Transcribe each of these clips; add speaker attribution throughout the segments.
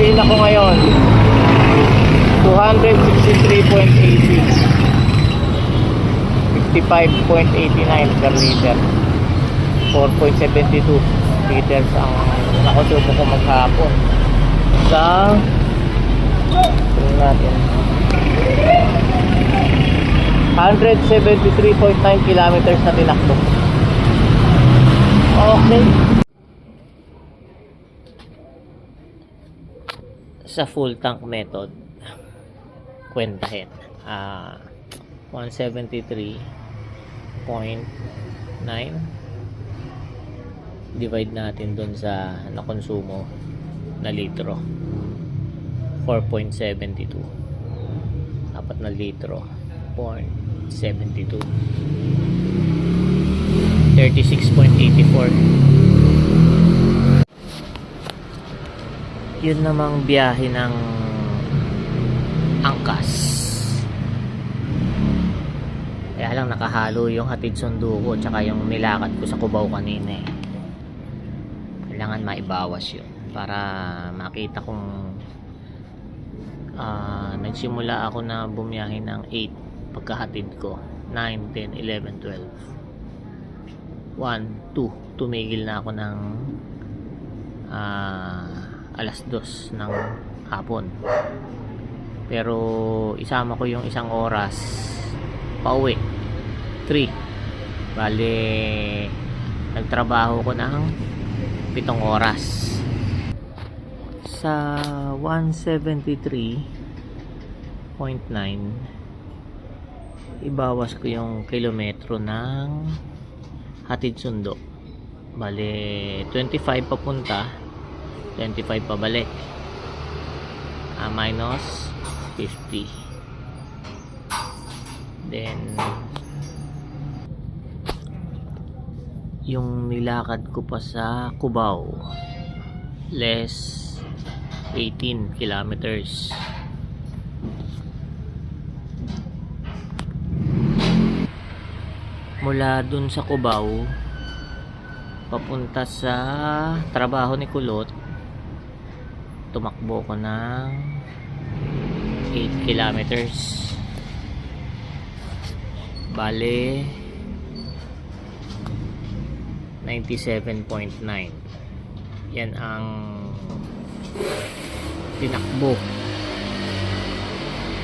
Speaker 1: gasolina ko ngayon 263.80, 55.89 per liter. 4.72 liters ang nakonsumo ko maghapon sa natin 173.9 kilometers na tinakbo. Okay. Sa full tank method, kwentahin 173.9 divide natin dun sa nakonsumo na litro, 4.72, apat na litro, 0.72, 36.84. Yun namang biyahe ng angkas. Kaya lang nakahalo yung hatid sundo ko tsaka yung nilakad ko sa Cubao kanina eh. Kailangan maibawas yun para makita kung nagsimula ako na bumiyahe ng 8 pagkahatid ko, 9, 10, 11, 12, 1, 2 tumigil na ako ng alas 2 ng hapon, pero isama ko yung isang oras pauwi, 3, bale nagtrabaho ko ng 7 oras. Sa 173.9 ibawas ko yung kilometro ng hatid sundo, bale 25 papunta, 25 pabalik, minus 50. Then yung nilakad ko pa sa Cubao, less 18 kilometers. Mula dun sa Cubao papunta sa trabaho ni Kulot, tumakbo ko ng 8 kilometers, bale 97.9. Yan ang tinakbo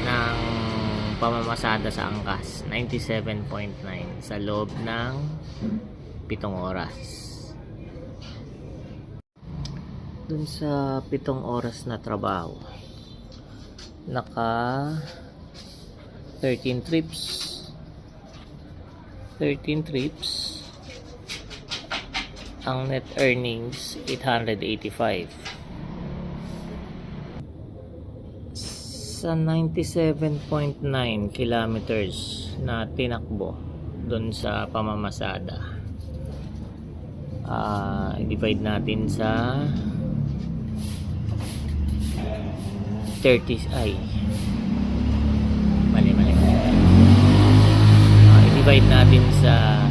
Speaker 1: ng pamamasada sa angkas, 97.9 sa loob ng 7 oras. Dun sa 7 oras na trabaho, naka 13 trips, ang net earnings 885. Sa 97.9 kilometers na tinakbo doon sa pamamasada, i-divide natin sa 30, mali i-divide natin sa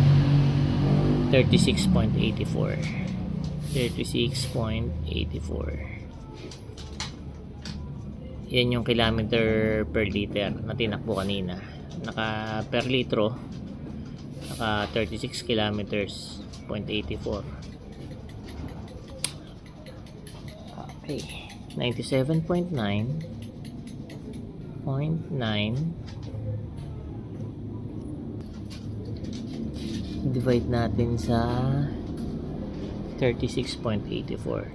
Speaker 1: 36.84. Yan yung kilometer per liter na tinakbo kanina. Naka per litro, naka 36 kilometers, 0.84. Okay, 97.9 divide natin sa 36.84.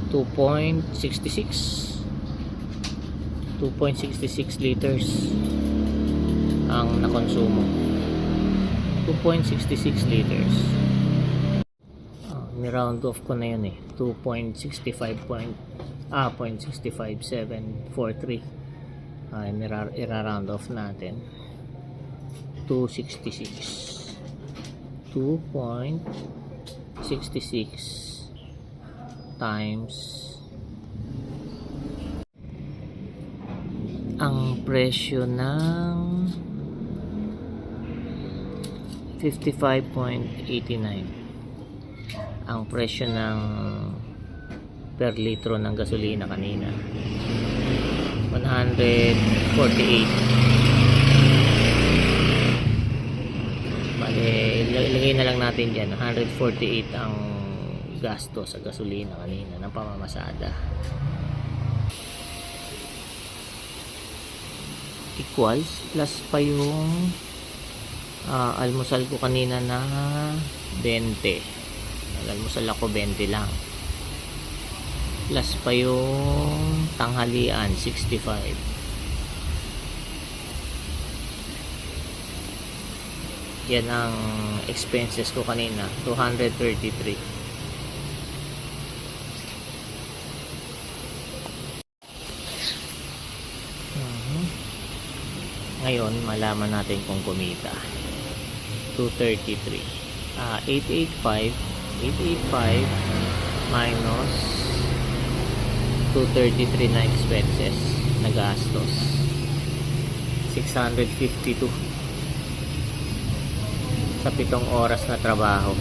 Speaker 1: 2.66 liters ang nakonsumo. 2.66 liters. Ni-round off ko na yun eh. 0.65743. I-round off natin. 2.66 times ang presyo ng 55.89 ang presyo ng per litro ng gasolina kanina. 148. Bale, ilagay na lang natin dyan 148 ang gasto sa gasolina kanina ng pamamasada. Equals plus pa yung almusal ko kanina na 20. Almusal ako 20 lang. Plus pa yung tanghalian 65. Yan ang expenses ko kanina, 233. Ngayon, malaman natin kung kumita. 233. 885 minus 233 na expenses na gastos. 652 sa 7 oras na trabaho.